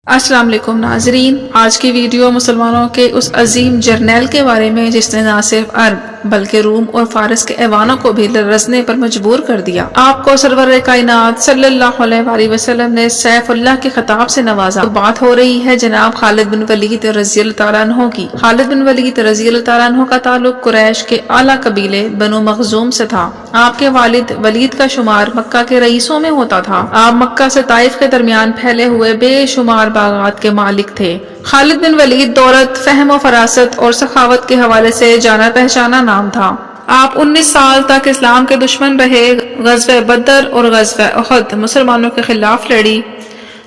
अस्सलाम वालेकुम नाजरीन, आज की वीडियो मुसलमानों के उस अजीम जर्नैल के बारे में जिसने न सिर्फ अरब बल्कि रूम और फारस के ऐवानों को भी लरज़ने पर मजबूर कर दिया। आपको सरवर कायनात सल्लल्लाहु अलैहि वसल्लम ने सैफुल्लाह के खिताब से नवाजा। तो बात हो रही है जनाब खालिद बिन वलीद रज़ियल्लाहु तआला अन्हु की। खालिद बिन वलीद रज़ियल्लाहु तआला अन्हु का ताल्लुक कुरैश के आला कबीले बनु मखजूम से था। आपके वालिद वलीद का शुमार मक्का के रईसों में होता था। आप मक्का से ताइफ के दरमियान फैले हुए बेशुमार बागात के मालिक थे। खालिद बिन वलीद दौलत, फहम और फरासत और सखावत के हवाले से जाना पहचाना नाम था। आप 19 साल तक इस्लाम के दुश्मन रहे। ग़ज़वे बदर और ग़ज़वे उहद मुसलमानों के खिलाफ लड़ी।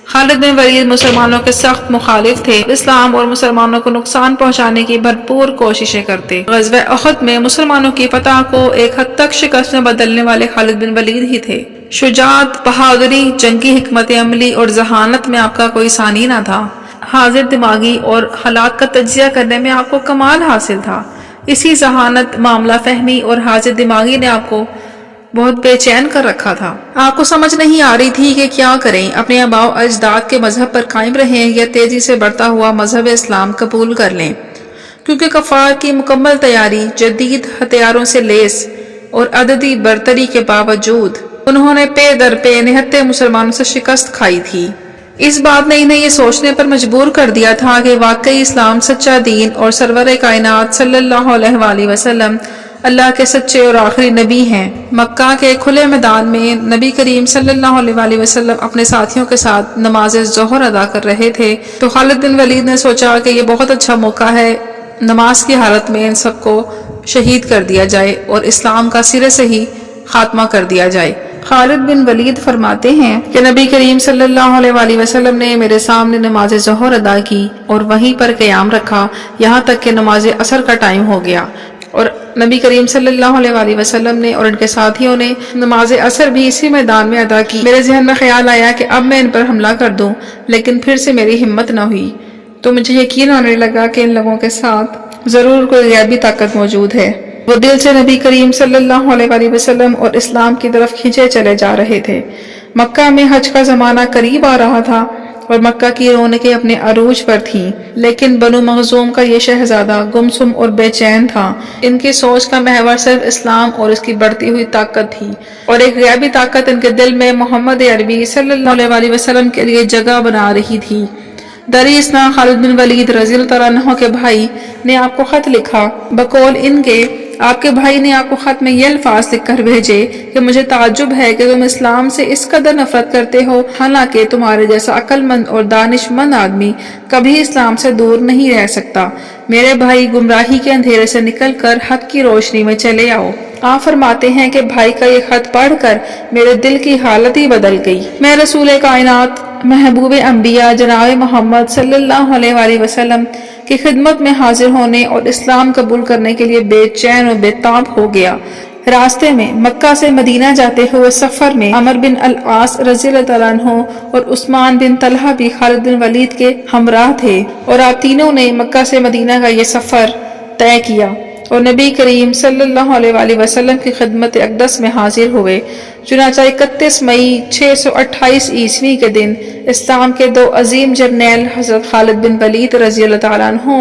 खालिद बिन वलीद मुसलमानों के सख्त मुखालिफ थे। इस्लाम और मुसलमानों को नुकसान पहुंचाने की भरपूर कोशिशें करते। ग़ज़वे उहद में मुसलमानों की फतह को एक हद तक शिकस्त में बदलने वाले खालिद बिन वलीद ही थे। शुजाअत, बहादुरी, जंगी हिकमत अमली और जहानत में आपका कोई सानी ना था। हाजिर दिमागी और हालात का तज्जिया करने में आपको कमाल हासिल था। इसी जहानत, मामला फहमी और हाजिर दिमागी ने आपको बहुत बेचैन कर रखा था। आपको समझ नहीं आ रही थी कि क्या करें, अपने आबाओ अजदाद के मजहब पर कायम रहें या तेजी से बढ़ता हुआ मजहब इस्लाम कबूल कर लें, क्योंकि कफार की मुकम्मल तैयारी, जदीद हथियारों से लेस और अददी बरतरी के बावजूद उन्होंने पे दर पे निहत्ते मुसलमानों से शिकस्त खाई थी। इस बात ने इन्हें ये सोचने पर मजबूर कर दिया था कि वाकई इस्लाम सच्चा दीन और सरवर कायनात सल्लल्लाहु अलैहि वसल्लम अल्लाह के सच्चे और आखिरी नबी हैं। मक्का के खुले मैदान में नबी करीम सल्लल्लाहु अलैहि वसल्लम अपने साथियों के साथ नमाज ज़ोहर अदा कर रहे थे, तो खालिद बिन वलीद ने सोचा कि ये बहुत अच्छा मौका है, नमाज की हालत में इन सबको शहीद कर दिया जाए और इस्लाम का सिरे से ही खात्मा कर दिया जाए। खालिद बिन वलीद फरमाते हैं कि नबी करीम सल्लल्लाहु अलैहि वसल्लम ने मेरे सामने नमाज ज़ोहर अदा की और वहीं पर क़याम रखा यहाँ तक कि नमाज असर का टाइम हो गया, और नबी करीम सल्लल्लाहु अलैहि वसल्लम ने और उनके साथियों ने नमाज असर भी इसी मैदान में अदा की। मेरे जहन में ख्याल आया कि अब मैं इन पर हमला कर दूं, लेकिन फिर से मेरी हिम्मत न हुई। तो मुझे यकीन आने लगा कि इन लोगों के साथ जरूर कोई गैबी ताकत मौजूद है। वो दिल से नबी करीम सल्लल्लाहु अलैहि वसल्लम और इस्लाम की तरफ खींचे चले जा रहे थे। मक्का में हज का जमाना करीब आ रहा था और मक्का की रौनकें अपने अरूज पर थीं, लेकिन बनु मखजूम का ये शहजादा गुमसुम और बेचैन था। इनकी सोच का महवर सिर्फ इस्लाम और इसकी बढ़ती हुई ताकत थी, और एक गैबी ताकत इनके दिल में मोहम्मद अरबी सल्लल्लाहु अलैहि वसल्लम के लिए जगह बना रही थी। दरीसना खालिद बिन वलीद रज़ियल्लाहु तआला अन्हु के भाई ने आपको खत लिखा। बकौल इनके आपके भाई ने आपको खत में ये अल्फाज लिख कर भेजे कि मुझे ताज्जुब है कि तुम इस्लाम से इस कदर नफरत करते हो, हालांकि तुम्हारे जैसा अक्लमंद और दानिशमंद आदमी कभी इस्लाम से दूर नहीं रह सकता। मेरे भाई, गुमराही के अंधेरे से निकलकर हक की रोशनी में चले आओ। आप फरमाते हैं कि भाई का ये खत पढ़कर मेरे दिल की हालत ही बदल गई। मैं रसूल कायनात महबूब अंबिया जनाब मोहम्मद सल्लल्लाहु अलैहि वसल्लम की खिदमत में हाजिर होने और इस्लाम कबूल करने के लिए बेचैन और बेताब हो गया। रास्ते में मक्का से मदीना जाते हुए सफर में अमर बिन अल आस रज़ियल्लाहु तआला अन्हु और उस्मान बिन तलहा भी खालिद बिन वलीद के हमराह थे, और आप तीनों ने मक्का से मदीना का ये सफर तय किया और नबी करीम सल्लल्लाहु अलैहि वसल्लम की खिदमत अक़दस में हाजिर हुए। चुनांचे 31 मई 628 ईस्वी के दिन इस्लाम के दो अजीम जर्नैल हज़रत खालिद बिन वलीद रज़ियल्लाहु तआला अन्हु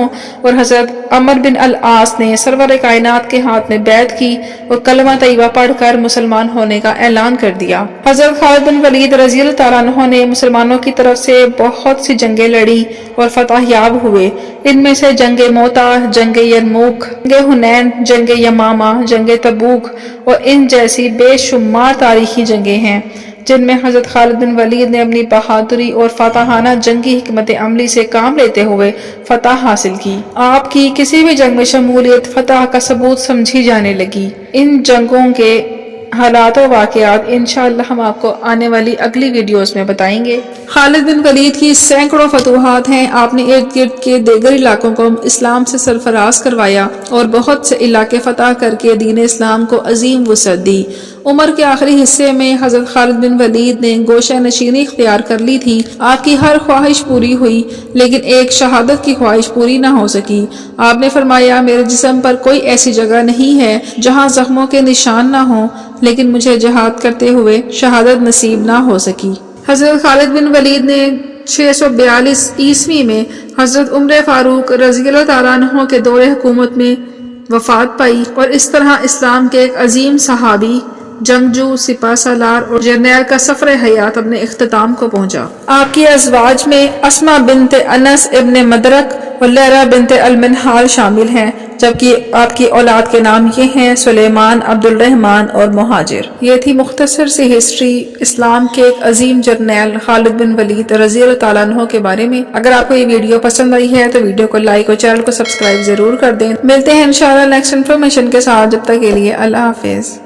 और हज़रत अमर बिन अल आस ने सरवर कायनात के हाथ में बैत की और कलमा तैयबा पढ़कर मुसलमान होने का ऐलान कर दिया। हज़रत खालिद बिन वलीद रज़ियल्लाहु तआला अन्हु ने मुसलमानों की तरफ से बहुत सी जंगें लड़ी और फतह याब हुए। इनमें से जंगे मोता, जंगे यरमुक, जंगे हुनैन, जंगे यमामा, जंगे तबूक और इन जैसी बेशुमार तारीखी जंगें हैं, जिनमें हज़रत खालिद बिन वलीद ने अपनी बहादुरी और फताहाना जंगी हिकमत अमली से काम लेते हुए फतह हासिल की। आपकी किसी भी जंग में शमूलियत फतह का सबूत समझी जाने लगी। इन जंगों के हालात और वाक़यात इंशाअल्लाह हम आपको आने वाली अगली वीडियोस में बताएंगे। खालिद बिन वलीद की सैकड़ों फतूहात हैं। आपने इर्द गिर्द के दीगर इलाकों को इस्लाम से सरफराज करवाया और बहुत से इलाके फतह करके दीन इस्लाम को अजीम वसअत दी। उम्र के आखिरी हिस्से में हज़रत खालिद बिन वलीद ने गोशा नशीनी इख्तियार कर ली थी। आपकी हर ख्वाहिश पूरी हुई, लेकिन एक शहादत की ख्वाहिश पूरी ना हो सकी। आपने फरमाया, मेरे जिस्म पर कोई ऐसी जगह नहीं है जहाँ जख्मों के निशान ना हो, लेकिन मुझे जिहाद करते हुए शहादत नसीब ना हो सकी। हज़रत खालिद बिन वलीद ने 642 عیسوی میں حضرت عمر فاروق رضی اللہ تعالیٰ عنہ کے دور حکومت میں وفات پائی، اور اس طرح اسلام کے ایک عظیم صحابی، جنگجو، سپہ سالار اور جرنیل کا سفر حیات اپنے اختتام کو پہنچا۔ آپ کی ازواج میں اسما بنت انس ابن مدرک اور لیرہ بنت المنہال شامل ہیں، جبکہ آپ کی اولاد کے نام یہ ہیں سلیمان، عبد الرحمن اور مہاجر۔ یہ تھی مختصر سی ہسٹری اسلام کے ایک عظیم جرنیل خالد بن ولید رضی اللہ تعالیٰ عنہ کے بارے میں۔ اگر آپ کو یہ ویڈیو پسند آئی ہے تو ویڈیو کو لائک اور چینل کو سبسکرائب ضرور کر دیں۔ ملتے ہیں انشاءاللہ نیکسٹ انفارمیشن کے ساتھ، جب تک کے لیے اللہ حافظ۔